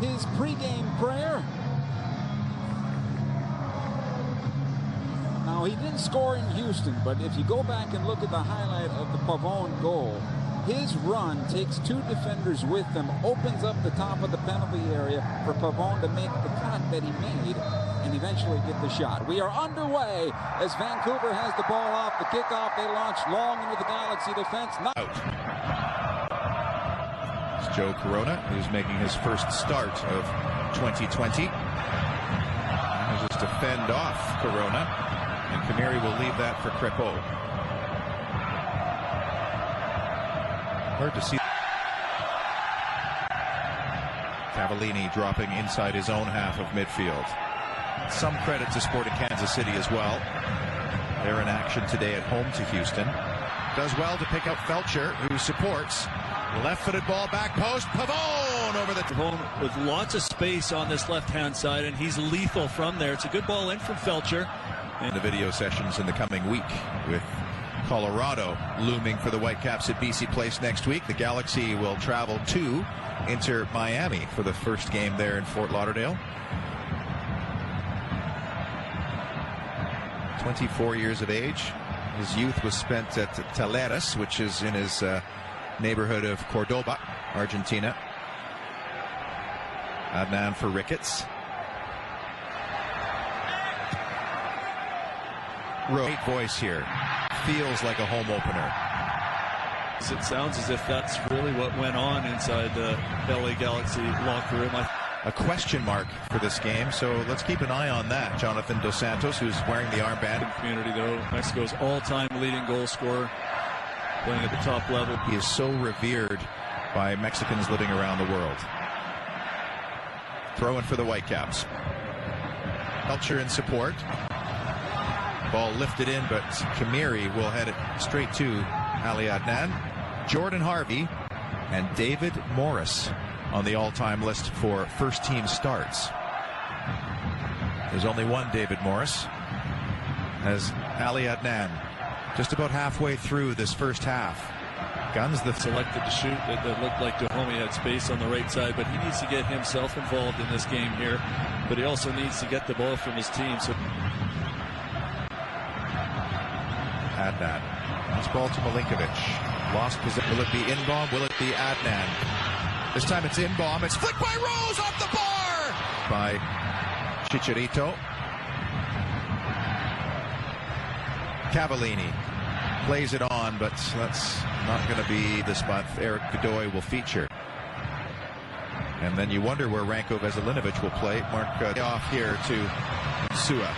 his pregame prayer. Now, he didn't score in Houston, but if you go back and look at the highlight of the Pavone goal, his run takes two defenders with him, opens up the top of the penalty area for Pavone to make the cut that he made and eventually get the shot. We are underway as Vancouver has the ball off the kickoff. They launch long into the Galaxy defense. Out. It's Joe Corona, who's making his first start of 2020. Manages to fend off Corona, and Kamiri will leave that for Crépeau. Hard to see. Cavallini dropping inside his own half of midfield. Some credit to Sporting Kansas City as well. They're in action today at home to Houston. Does well to pick up Felcher, who supports. Left-footed ball, back post. Pavone over the... Pavone with lots of space on this left-hand side, and he's lethal from there. It's a good ball in from Felcher. And the video sessions in the coming week with Colorado looming for the Whitecaps at BC Place next week. The Galaxy will travel to Inter Miami for the first game there in Fort Lauderdale. 24 years of age. His youth was spent at Talleres, which is in his neighborhood of Cordoba, Argentina. Adnan for Ricketts. Great voice here. Feels like a home opener. It sounds as if that's really what went on inside the LA Galaxy locker room. A question mark for this game, so let's keep an eye on that. Jonathan Dos Santos, who's wearing the armband. Community, though, Mexico's all-time leading goal scorer, playing at the top level. He is so revered by Mexicans living around the world. Throwing for the Whitecaps. Felcher in support. Ball lifted in, but Kamiri will head it straight to Ali Adnan. Jordan Harvey and David Morris on the all-time list for first-team starts. There's only one David Morris, as Ali Adnan just about halfway through this first half. Guns the selected to shoot. That looked like Dahomey had space on the right side, but he needs to get himself involved in this game here. But he also needs to get the ball from his team. So Adnan. This ball to Milinkovic. Lost possession. Will it be Inbaum? Will it be Adnan? This time it's Inbaum. It's flicked by Rose off the bar! By Chicharito. Cavallini plays it on, but that's not going to be this month. Eric Godoy will feature. And then you wonder where Ranko Veselinovic will play. Mark off here to Sua.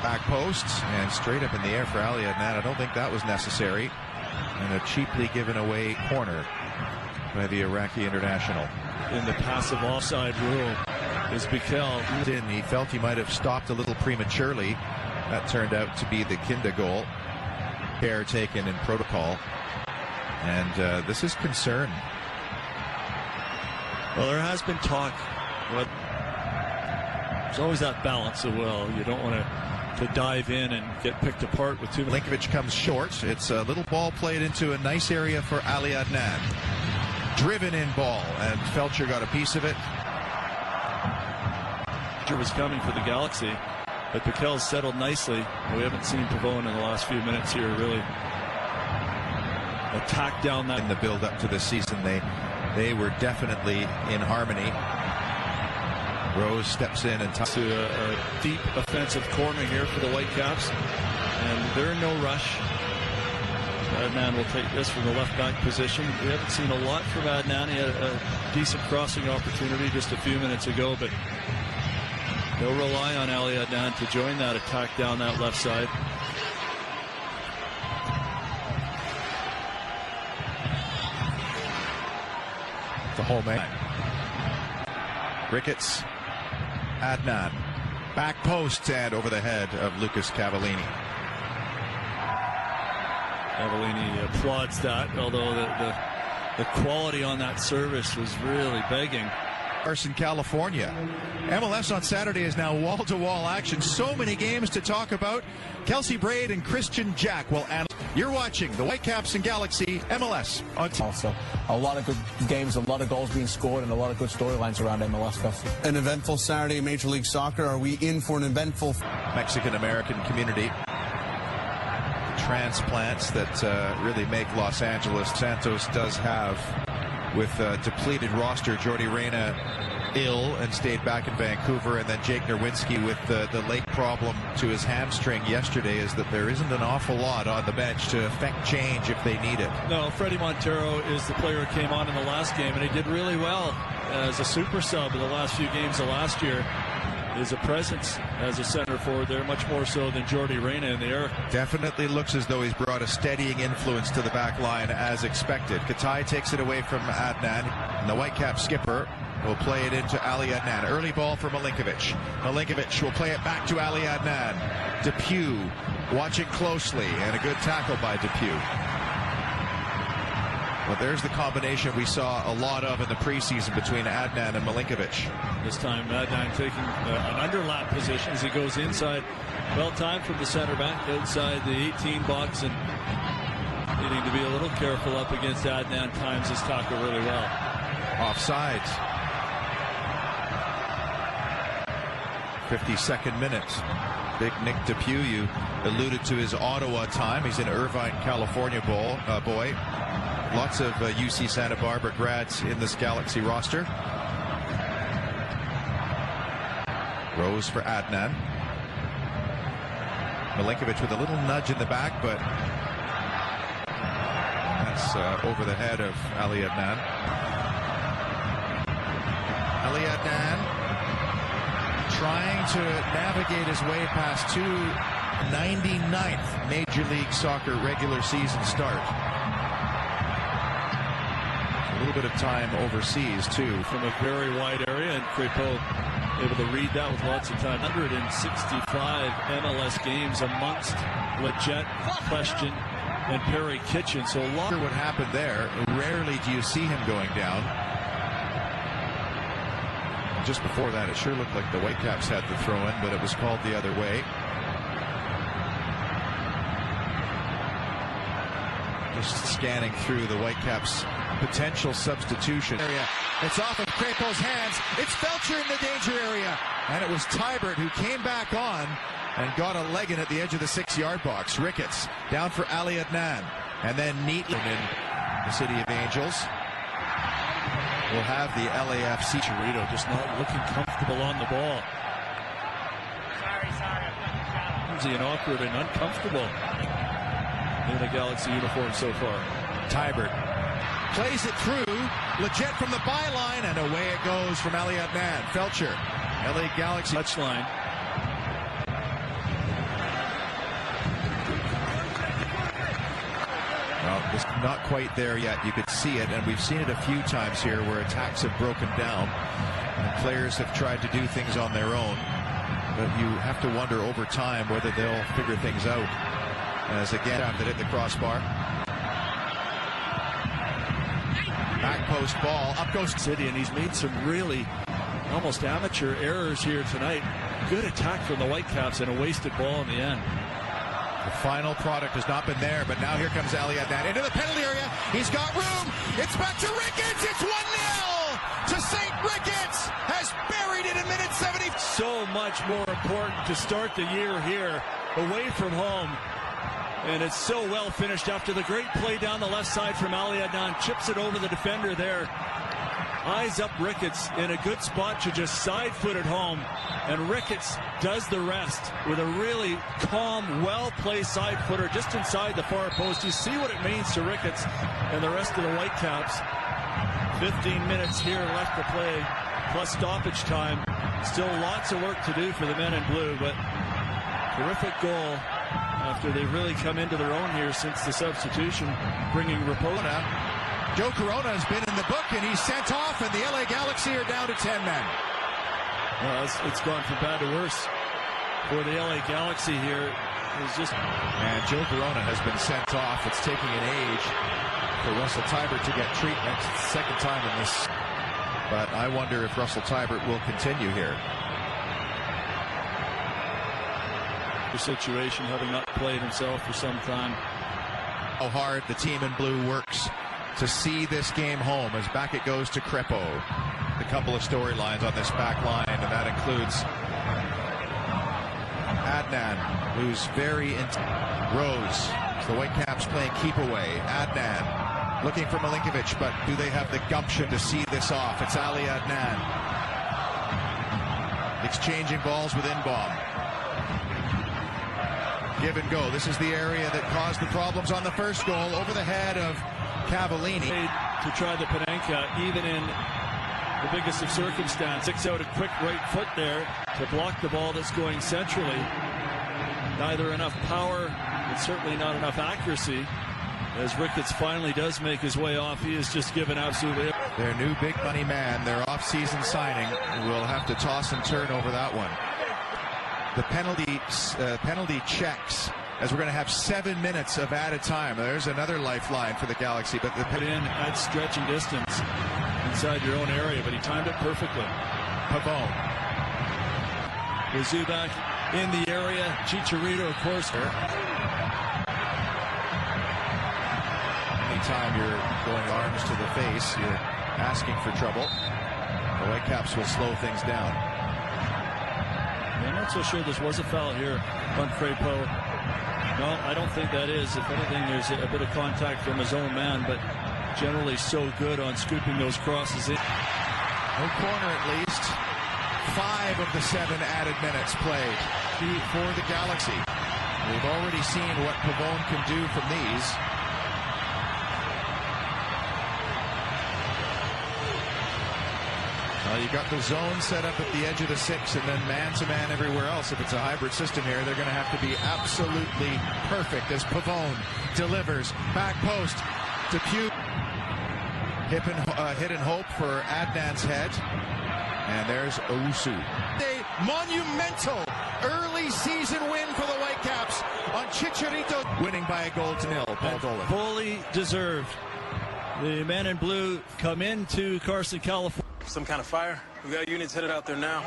Back post and straight up in the air for Ali Adnan. I don't think that was necessary. And a cheaply given away corner by the Iraqi international. In the passive offside rule is Bikel. He felt he might have stopped a little prematurely. That turned out to be the Kinda goal. Care taken in protocol. And this is concern. Well, there has been talk. But there's always that balance as well. You don't want to dive in and get picked apart with too many. Linkovic comes short. It's a little ball played into a nice area for Ali Adnan. Driven in ball, and Felcher got a piece of it. Felcher was coming for the Galaxy, but Bikel's settled nicely. We haven't seen Pavone in the last few minutes here really attack down that. In the build up to this season, they were definitely in harmony. Rose steps in and to a deep offensive corner here for the Whitecaps, and they're in no rush. Adnan will take this from the left back position. We haven't seen a lot from Adnan. He had a decent crossing opportunity just a few minutes ago, but they'll rely on Ali Adnan to join that attack down that left side. The whole man. Ricketts. Adnan. Back post and over the head of Lucas Cavallini. Cavallini applauds that, although the quality on that service was really begging. In California. MLS on Saturday is now wall-to-wall action. So many games to talk about. Kelsey Braid and Christian Jack will analyze. You're watching the Whitecaps and Galaxy MLS on TV. Also, a lot of good games, a lot of goals being scored, and a lot of good storylines around MLS. An eventful Saturday in Major League Soccer. Are we in for an eventful Mexican-American community? Transplants that really make Los Angeles. Santos does have, with a depleted roster, Jordi Reyna ill and stayed back in Vancouver, and then Jake Nerwinski with the late problem to his hamstring yesterday, is that there isn't an awful lot on the bench to affect change if they need it. No, Freddie Montero is the player who came on in the last game, and he did really well as a super sub in the last few games of last year. Is a presence as a center forward there, much more so than Jordi Reyna in the air. Definitely looks as though he's brought a steadying influence to the back line as expected. Katai takes it away from Adnan, and the Whitecap skipper will play it into Ali Adnan. Early ball for Milinkovic. Milinkovic will play it back to Ali Adnan. Depew watching closely, and a good tackle by Depew. Well, there's the combination we saw a lot of in the preseason between Adnan and Milinkovic. This time Adnan taking an underlap position as he goes inside. Well timed from the center back outside the 18 box, and needing to be a little careful up against Adnan. Times his tackle really well. Offside. 52nd minute. Big Nick Depew, you alluded to his Ottawa time. He's an Irvine, California boy. Lots of UC Santa Barbara grads in this Galaxy roster. Rose for Adnan. Milinkovic with a little nudge in the back, but that's over the head of Ali Adnan. Ali Adnan trying to navigate his way past 299th Major League Soccer regular season start. A little bit of time overseas too. From a very wide area, and Crépeau able to read that with lots of time. 165 MLS games amongst Leggett, Question, and Perry Kitchen. So a lot. What happened there? Rarely do you see him going down. Just before that, it sure looked like the Whitecaps had the throw-in, but it was called the other way. Just scanning through the Whitecaps' potential substitution area. It's off of Crépeau's hands. It's Felcher in the danger area. And it was Tybert who came back on and got a leg in at the edge of the 6-yard box. Ricketts down for Ali Adnan. And then neatly in the City of Angels. We'll have the LAFC. Chirito just not looking comfortable on the ball. Sorry. And awkward and uncomfortable in a Galaxy uniform so far. Tybert plays it through. Leggett from the byline, and away it goes from Ali Adnan. Felcher, LA Galaxy touchline. Well, it's not quite there yet. You could see it, and we've seen it a few times here where attacks have broken down and players have tried to do things on their own. But you have to wonder over time whether they'll figure things out. As again, that hit the crossbar. Back post ball, up goes City, and he's made some really almost amateur errors here tonight. Good attack from the Whitecaps and a wasted ball in the end. The final product has not been there, but now here comes Ali Adnan into the penalty area. He's got room. It's back to Ricketts. It's 1-0 to St. Ricketts. Has buried it in minute 70. So much more important to start the year here away from home. And it's so well finished after the great play down the left side from Ali Adnan. Chips it over the defender there. Eyes up Ricketts in a good spot to just side foot it home. And Ricketts does the rest with a really calm, well-placed side footer just inside the far post. You see what it means to Ricketts and the rest of the Whitecaps. 15 minutes here left to play, plus stoppage time. Still lots of work to do for the men in blue, but terrific goal after they've really come into their own here since the substitution, bringing Rapona. Joe Corona has been in the book, and he's sent off, and the LA Galaxy are down to 10 men. Well, it's gone from bad to worse for the LA Galaxy here. It's just... And Joe Corona has been sent off. It's taking an age for Russell Tybert to get treatment. It's the second time in this. But I wonder if Russell Tybert will continue here. The situation, having not played himself for some time. How hard the team in blue works to see this game home as back it goes to Crepeau. A couple of storylines on this back line, and that includes Adnan, who's very Rose. The Whitecaps playing keep away. Adnan looking for Milinkovic, but do they have the gumption to see this off? It's Ali Adnan exchanging balls with Inbaum. Give and go. This is the area that caused the problems on the first goal, over the head of Cavallini. To try the Panenka, even in the biggest of circumstance. Sticks out a quick right foot there to block the ball that's going centrally. Neither enough power, but certainly not enough accuracy. As Ricketts finally does make his way off, he is just given absolutely. Their new big money man, their off-season signing, will have to toss and turn over that one. The penalty checks, as we're going to have 7 minutes of added time. There's another lifeline for the Galaxy, but the put in at stretching distance inside your own area, but he timed it perfectly. Pavone. With Zubak in the area, Chicharito, of course. Anytime you're going arms to the face, you're asking for trouble. The Whitecaps will slow things down. I'm not so sure this was a foul here on Crepeau. No, I don't think that is. If anything, there's a bit of contact from his own man, but generally so good on scooping those crosses in. No corner at least. 5 of the 7 added minutes played for the Galaxy. We've already seen what Pavone can do from these. You got the zone set up at the edge of the 6 and then man-to-man everywhere else. If it's a hybrid system here, they're going to have to be absolutely perfect as Pavone delivers. Back post to Pugh. Hit and hope for Adnan's head. And there's Owusu. A monumental early season win for the Whitecaps on Chicharito. Winning by a goal to 0. Paul Dolan. Fully deserved. The men in blue come into Carson, California. Some kind of fire. We got units headed out there now.